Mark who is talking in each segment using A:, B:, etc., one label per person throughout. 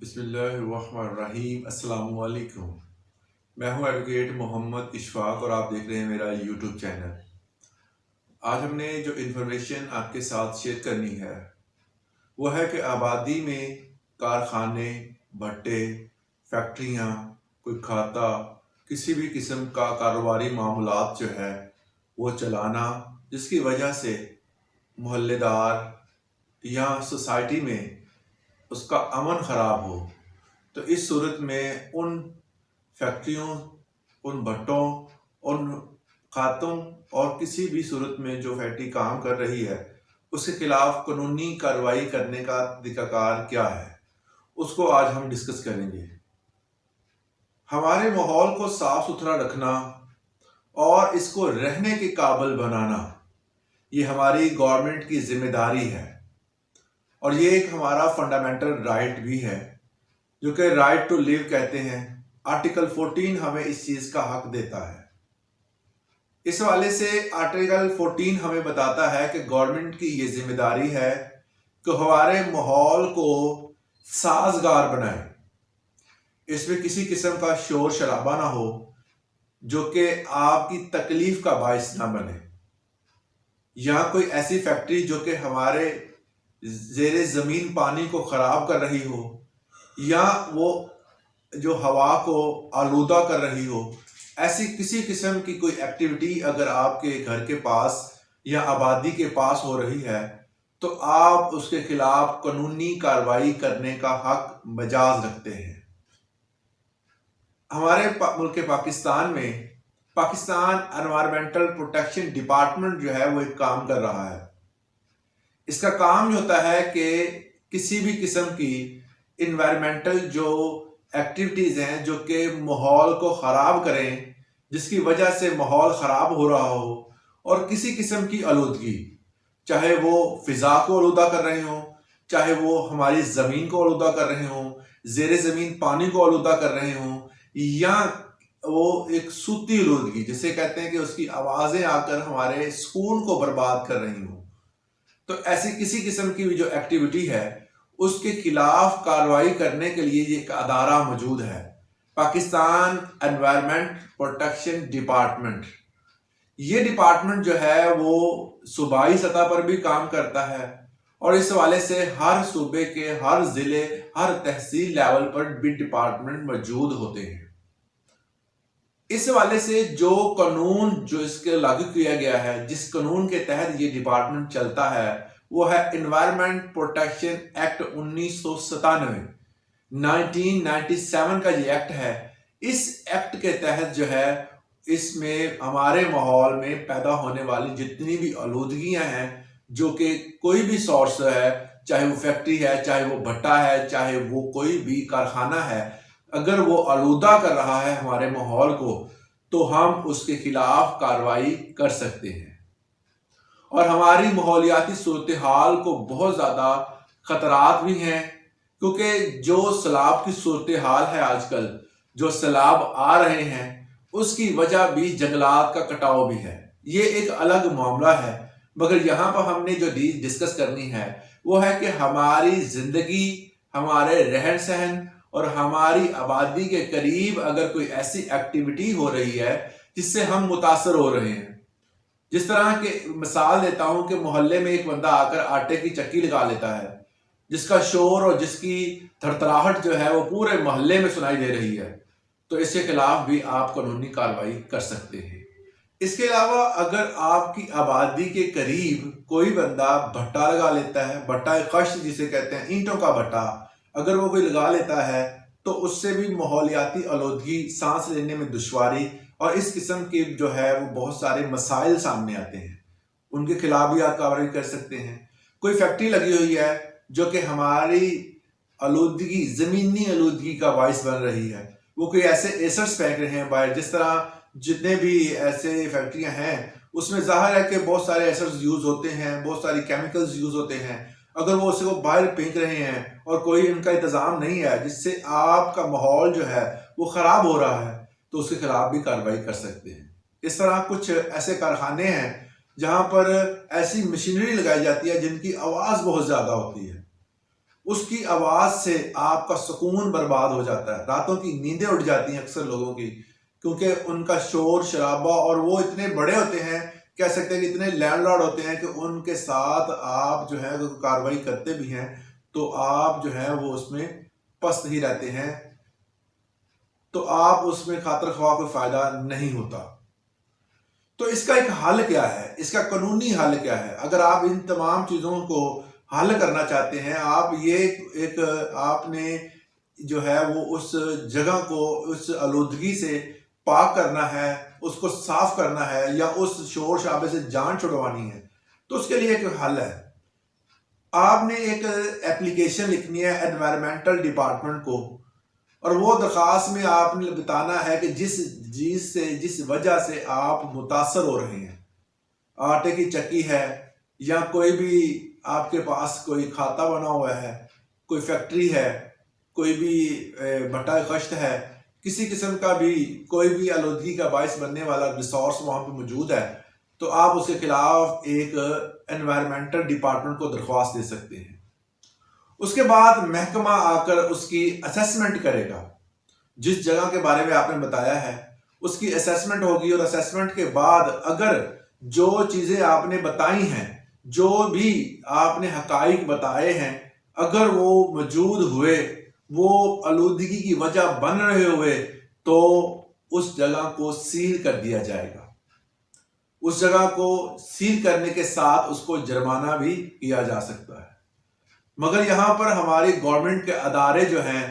A: بسم اللہ الرحمن الرحیم۔ السلام علیکم۔ میں ہوں ایڈوکیٹ محمد اشفاق اور آپ دیکھ رہے ہیں میرا یوٹیوب چینل۔ آج ہم نے جو انفارمیشن آپ کے ساتھ شیئر کرنی ہے وہ ہے کہ آبادی میں کارخانے، بھٹے، فیکٹریاں، کوئی کھاتا، کسی بھی قسم کا کاروباری معاملات جو ہے وہ چلانا، جس کی وجہ سے محلے دار یا سوسائٹی میں اس کا امن خراب ہو، تو اس صورت میں ان فیکٹریوں، ان بھٹوں، ان کھاتوں اور کسی بھی صورت میں جو فیکٹری کام کر رہی ہے اس کے خلاف قانونی کارروائی کرنے کا طریقہ کار کیا ہے، اس کو آج ہم ڈسکس کریں گے۔ ہمارے ماحول کو صاف ستھرا رکھنا اور اس کو رہنے کے قابل بنانا یہ ہماری گورنمنٹ کی ذمہ داری ہے، اور یہ ایک ہمارا فنڈامنٹل رائٹ بھی ہے جو کہ رائٹ ٹو لیو کہتے ہیں۔ آرٹیکل 14 ہمیں اس چیز کا حق دیتا ہے۔ اس حوالے سے آرٹیکل 14 ہمیں بتاتا ہے کہ گورنمنٹ کی یہ ذمہ داری ہے کہ ہمارے ماحول کو سازگار بنائے، اس میں کسی قسم کا شور شرابہ نہ ہو جو کہ آپ کی تکلیف کا باعث نہ بنے، یا کوئی ایسی فیکٹری جو کہ ہمارے زیر زمین پانی کو خراب کر رہی ہو، یا وہ جو ہوا کو آلودہ کر رہی ہو۔ ایسی کسی قسم کی کوئی ایکٹیویٹی اگر آپ کے گھر کے پاس یا آبادی کے پاس ہو رہی ہے تو آپ اس کے خلاف قانونی کارروائی کرنے کا حق مجاز رکھتے ہیں۔ ہمارے ملک پاکستان میں پاکستان انوائرمنٹل پروٹیکشن ڈپارٹمنٹ جو ہے وہ ایک کام کر رہا ہے۔ اس کا کام یہ ہوتا ہے کہ کسی بھی قسم کی انوائرمنٹل جو ایکٹیویٹیز ہیں جو کہ ماحول کو خراب کریں، جس کی وجہ سے ماحول خراب ہو رہا ہو، اور کسی قسم کی آلودگی، چاہے وہ فضا کو آلودہ کر رہے ہوں، چاہے وہ ہماری زمین کو آلودہ کر رہے ہوں، زیر زمین پانی کو آلودہ کر رہے ہوں، یا وہ ایک صوتی آلودگی جسے کہتے ہیں کہ اس کی آوازیں آ کر ہمارے سکون کو برباد کر رہی ہوں، تو ایسی کسی قسم کی جو ایکٹیویٹی ہے اس کے خلاف کارروائی کرنے کے لیے یہ ایک ادارہ موجود ہے، پاکستان انوائرمنٹ پروٹیکشن ڈپارٹمنٹ۔ یہ ڈپارٹمنٹ جو ہے وہ صوبائی سطح پر بھی کام کرتا ہے، اور اس حوالے سے ہر صوبے کے ہر ضلع، ہر تحصیل لیول پر بھی ڈپارٹمنٹ موجود ہوتے ہیں۔ اس حوالے سے جو قانون جو اس کے لاگو کیا گیا ہے، جس قانون کے تحت یہ ڈپارٹمنٹ چلتا ہے، وہ ہے انوائرمنٹ پروٹیکشن ایکٹ 1997۔ 1997 کا یہ ایکٹ ہے۔ اس ایکٹ کے تحت جو ہے اس میں ہمارے ماحول میں پیدا ہونے والی جتنی بھی آلودگیاں ہیں، جو کہ کوئی بھی سورس ہے، چاہے وہ فیکٹری ہے، چاہے وہ بھٹا ہے، چاہے وہ کوئی بھی کارخانہ ہے، اگر وہ آلودہ کر رہا ہے ہمارے ماحول کو تو ہم اس کے خلاف کارروائی کر سکتے ہیں، اور ہماری ماحولیاتی صورتحال کو بہت زیادہ خطرات بھی ہیں، کیونکہ جو سیلاب کی صورتحال ہے آج کل، جو سیلاب آ رہے ہیں اس کی وجہ بھی جنگلات کا کٹاؤ بھی ہے۔ یہ ایک الگ معاملہ ہے، مگر یہاں پر ہم نے جو ڈسکس کرنی ہے وہ ہے کہ ہماری زندگی، ہمارے رہن سہن اور ہماری آبادی کے قریب اگر کوئی ایسی ایکٹیویٹی ہو رہی ہے جس سے ہم متاثر ہو رہے ہیں، جس طرح کہ مثال دیتا ہوں کہ محلے میں ایک بندہ آ کر آٹے کی چکی لگا لیتا ہے، جس کا شور اور جس کی تھڑتھڑاہٹ جو ہے وہ پورے محلے میں سنائی دے رہی ہے، تو اس کے خلاف بھی آپ قانونی کارروائی کر سکتے ہیں۔ اس کے علاوہ اگر آپ کی آبادی کے قریب کوئی بندہ بھٹا لگا لیتا ہے، بھٹا خشت جسے کہتے ہیں، اینٹوں کا بھٹا اگر وہ کوئی لگا لیتا ہے تو اس سے بھی ماحولیاتی آلودگی، سانس لینے میں دشواری اور اس قسم کے جو ہے وہ بہت سارے مسائل سامنے آتے ہیں، ان کے خلاف بھی آپ کارروائی کر سکتے ہیں۔ کوئی فیکٹری لگی ہوئی ہے جو کہ ہماری آلودگی، زمینی آلودگی کا باعث بن رہی ہے، وہ کوئی ایسے ایسڈز پھینک رہے ہیں باہر، جس طرح جتنے بھی ایسے فیکٹریاں ہیں اس میں ظاہر ہے کہ بہت سارے ایسڈز یوز ہوتے ہیں، بہت ساری کیمیکلز یوز ہوتے ہیں، اگر وہ اسے کو باہر پھینک رہے ہیں اور کوئی ان کا انتظام نہیں ہے جس سے آپ کا ماحول جو ہے وہ خراب ہو رہا ہے تو اس کے خلاف بھی کارروائی کر سکتے ہیں۔ اس طرح کچھ ایسے کارخانے ہیں جہاں پر ایسی مشینری لگائی جاتی ہے جن کی آواز بہت زیادہ ہوتی ہے، اس کی آواز سے آپ کا سکون برباد ہو جاتا ہے، راتوں کی نیندیں اٹھ جاتی ہیں اکثر لوگوں کی، کیونکہ ان کا شور شرابہ، اور وہ اتنے بڑے ہوتے ہیں، کہہ سکتے ہیں کہ اتنے لینڈ لارڈ ہوتے ہیں کہ ان کے ساتھ آپ جو ہے کارروائی کرتے بھی ہیں تو آپ جو ہے وہ اس میں پست ہی رہتے ہیں، تو آپ اس میں خاطر خواہ کوئی فائدہ نہیں ہوتا۔ تو اس کا ایک حل کیا ہے، اس کا قانونی حل کیا ہے؟ اگر آپ ان تمام چیزوں کو حل کرنا چاہتے ہیں، آپ نے جو ہے وہ اس جگہ کو اس آلودگی سے پاک کرنا ہے، اس کو صاف کرنا ہے، یا اس شور شرابے سے جان چھڑوانی ہے، تو اس کے لیے ایک حل ہے۔ آپ نے ایک اپلیکیشن لکھنی ہے انوائرمنٹل ڈپارٹمنٹ کو، اور وہ درخواست میں آپ نے بتانا ہے کہ جس وجہ سے آپ متاثر ہو رہے ہیں، آٹے کی چکی ہے، یا کوئی بھی آپ کے پاس کوئی کھاتا بنا ہوا ہے، کوئی فیکٹری ہے، کوئی بھی بھٹا خشت ہے، کسی قسم کا بھی کوئی بھی آلودگی کا باعث بننے والا ریسورس وہاں پہ موجود ہے، تو آپ اس کے خلاف ایک انوائرمنٹل ڈپارٹمنٹ کو درخواست دے سکتے ہیں۔ اس کے بعد محکمہ آ کر اس کی اسیسمنٹ کرے گا، جس جگہ کے بارے میں آپ نے بتایا ہے اس کی اسیسمنٹ ہوگی، اور اسیسمنٹ کے بعد اگر جو چیزیں آپ نے بتائی ہیں، جو بھی آپ نے حقائق بتائے ہیں، اگر وہ موجود ہوئے، وہ آلودگی کی وجہ بن رہے ہوئے، تو اس جگہ کو سیل کر دیا جائے گا۔ اس جگہ کو سیل کرنے کے ساتھ اس کو جرمانہ بھی کیا جا سکتا ہے۔ مگر یہاں پر ہماری گورنمنٹ کے ادارے جو ہیں،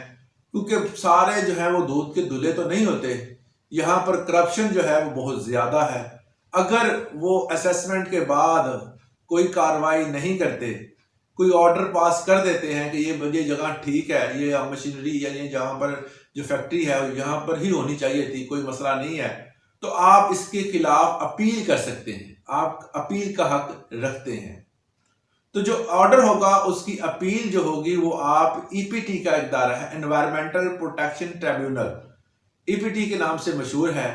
A: کیونکہ سارے جو ہیں وہ دودھ کے دلہے تو نہیں ہوتے، یہاں پر کرپشن جو ہے وہ بہت زیادہ ہے۔ اگر وہ اسیسمنٹ کے بعد کوئی کارروائی نہیں کرتے، کوئی آرڈر پاس کر دیتے ہیں کہ یہ جگہ ٹھیک ہے، یہ مشینری یعنی جہاں پر جو فیکٹری ہے یہاں پر ہی ہونی چاہیے تھی، کوئی مسئلہ نہیں ہے، تو آپ اس کے خلاف اپیل کر سکتے ہیں، آپ اپیل کا حق رکھتے ہیں۔ تو جو آرڈر ہوگا اس کی اپیل جو ہوگی وہ آپ ای پی ٹی کا ادارہ ہے، انوائرمنٹل پروٹیکشن ٹریبیونل، ای پی ٹی کے نام سے مشہور ہے۔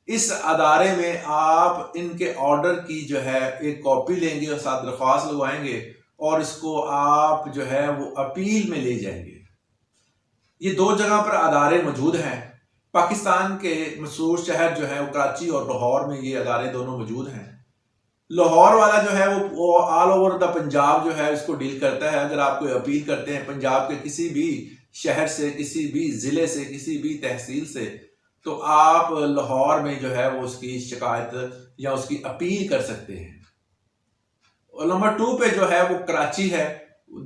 A: اس ادارے میں آپ ان کے آرڈر کی جو ہے ایک کاپی لیں گے اور ساتھ درخواست لگوائیں گے، اور اس کو آپ جو ہے وہ اپیل میں لے جائیں گے۔ یہ دو جگہ پر ادارے موجود ہیں۔ پاکستان کے مشہور شہر جو ہے وہ کراچی اور لاہور میں یہ ادارے دونوں موجود ہیں۔ لاہور والا جو ہے وہ آل اوور دا پنجاب جو ہے اس کو ڈیل کرتا ہے۔ اگر آپ کوئی اپیل کرتے ہیں پنجاب کے کسی بھی شہر سے، کسی بھی ضلع سے، کسی بھی تحصیل سے، تو آپ لاہور میں جو ہے وہ اس کی شکایت یا اس کی اپیل کر سکتے ہیں۔ اور نمبر 2 پہ جو ہے وہ کراچی ہے،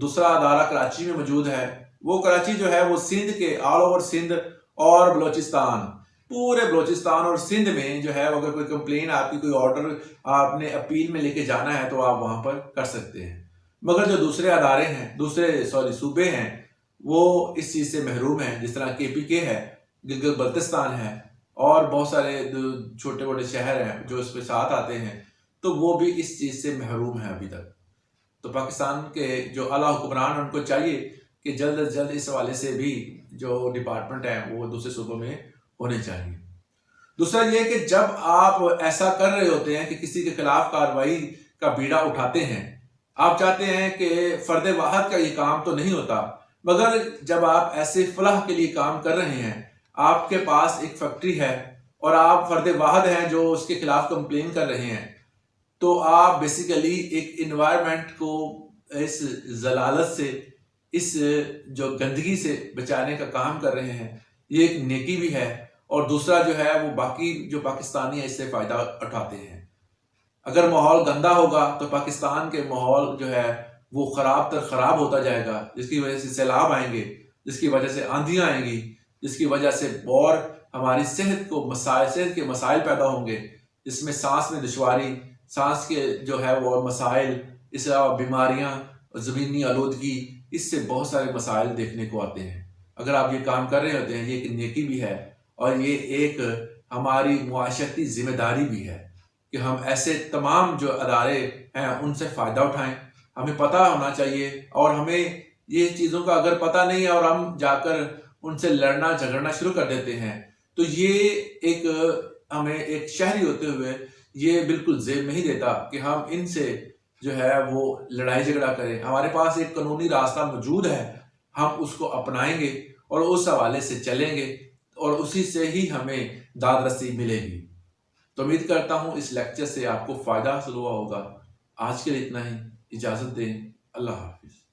A: دوسرا ادارہ کراچی میں موجود ہے۔ وہ کراچی جو ہے وہ سندھ کے آل اوور سندھ اور بلوچستان، پورے بلوچستان اور سندھ میں جو ہے اگر کوئی کمپلین، آپ کی کوئی آرڈر آپ نے اپیل میں لے کے جانا ہے تو آپ وہاں پر کر سکتے ہیں۔ مگر جو دوسرے ادارے ہیں، صوبے ہیں، وہ اس چیز سے محروم ہیں، جس طرح کے پی کے ہے، گلگت بلتستان ہے، اور بہت سارے چھوٹے بڑے شہر ہیں جو اس کے ساتھ آتے ہیں، تو وہ بھی اس چیز سے محروم ہیں ابھی تک۔ تو پاکستان کے جو اعلیٰ حکمران ان کو چاہیے کہ جلد از جلد اس حوالے سے بھی جو ڈپارٹمنٹ ہیں وہ دوسرے صوبوں میں ہونے چاہیے۔ دوسرا یہ کہ جب آپ ایسا کر رہے ہوتے ہیں کہ کسی کے خلاف کارروائی کا بیڑا اٹھاتے ہیں، آپ چاہتے ہیں کہ فرد واحد کا یہ کام تو نہیں ہوتا، مگر جب آپ ایسے فلاح کے لیے کام کر رہے ہیں، آپ کے پاس ایک فیکٹری ہے اور آپ فرد واحد ہیں جو اس کے خلاف کمپلین کر رہے ہیں، تو آپ بیسیکلی ایک انوائرمنٹ کو اس ضلالت سے، اس جو گندگی سے بچانے کا کام کر رہے ہیں۔ یہ ایک نیکی بھی ہے، اور دوسرا جو ہے وہ باقی جو پاکستانی ہیں اس سے فائدہ اٹھاتے ہیں۔ اگر ماحول گندا ہوگا تو پاکستان کے ماحول جو ہے وہ خراب تر خراب ہوتا جائے گا، جس کی وجہ سے سیلاب آئیں گے، جس کی وجہ سے آندھیاں آئیں گی، جس کی وجہ سے اور ہماری صحت کے مسائل پیدا ہوں گے، جس میں سانس میں دشواری، سانس کے جو ہے وہ مسائل، اس کے علاوہ بیماریاں، زمینی آلودگی، اس سے بہت سارے مسائل دیکھنے کو آتے ہیں۔ اگر آپ یہ کام کر رہے ہوتے ہیں، یہ ایک نیکی بھی ہے، اور یہ ایک ہماری معاشرتی ذمہ داری بھی ہے کہ ہم ایسے تمام جو ادارے ہیں ان سے فائدہ اٹھائیں۔ ہمیں پتہ ہونا چاہیے، اور ہمیں یہ چیزوں کا اگر پتہ نہیں ہے اور ہم جا کر ان سے لڑنا جھگڑنا شروع کر دیتے ہیں، تو یہ ہمیں ایک شہری ہوتے ہوئے یہ بالکل زیب نہیں دیتا کہ ہم ان سے جو ہے وہ لڑائی جھگڑا کریں۔ ہمارے پاس ایک قانونی راستہ موجود ہے، ہم اس کو اپنائیں گے اور اس حوالے سے چلیں گے اور اسی سے ہی ہمیں داد رسی ملے گی۔ تو امید کرتا ہوں اس لیکچر سے آپ کو فائدہ حاصل ہوا ہوگا۔ آج کے لیے اتنا ہی، اجازت دیں، اللہ حافظ۔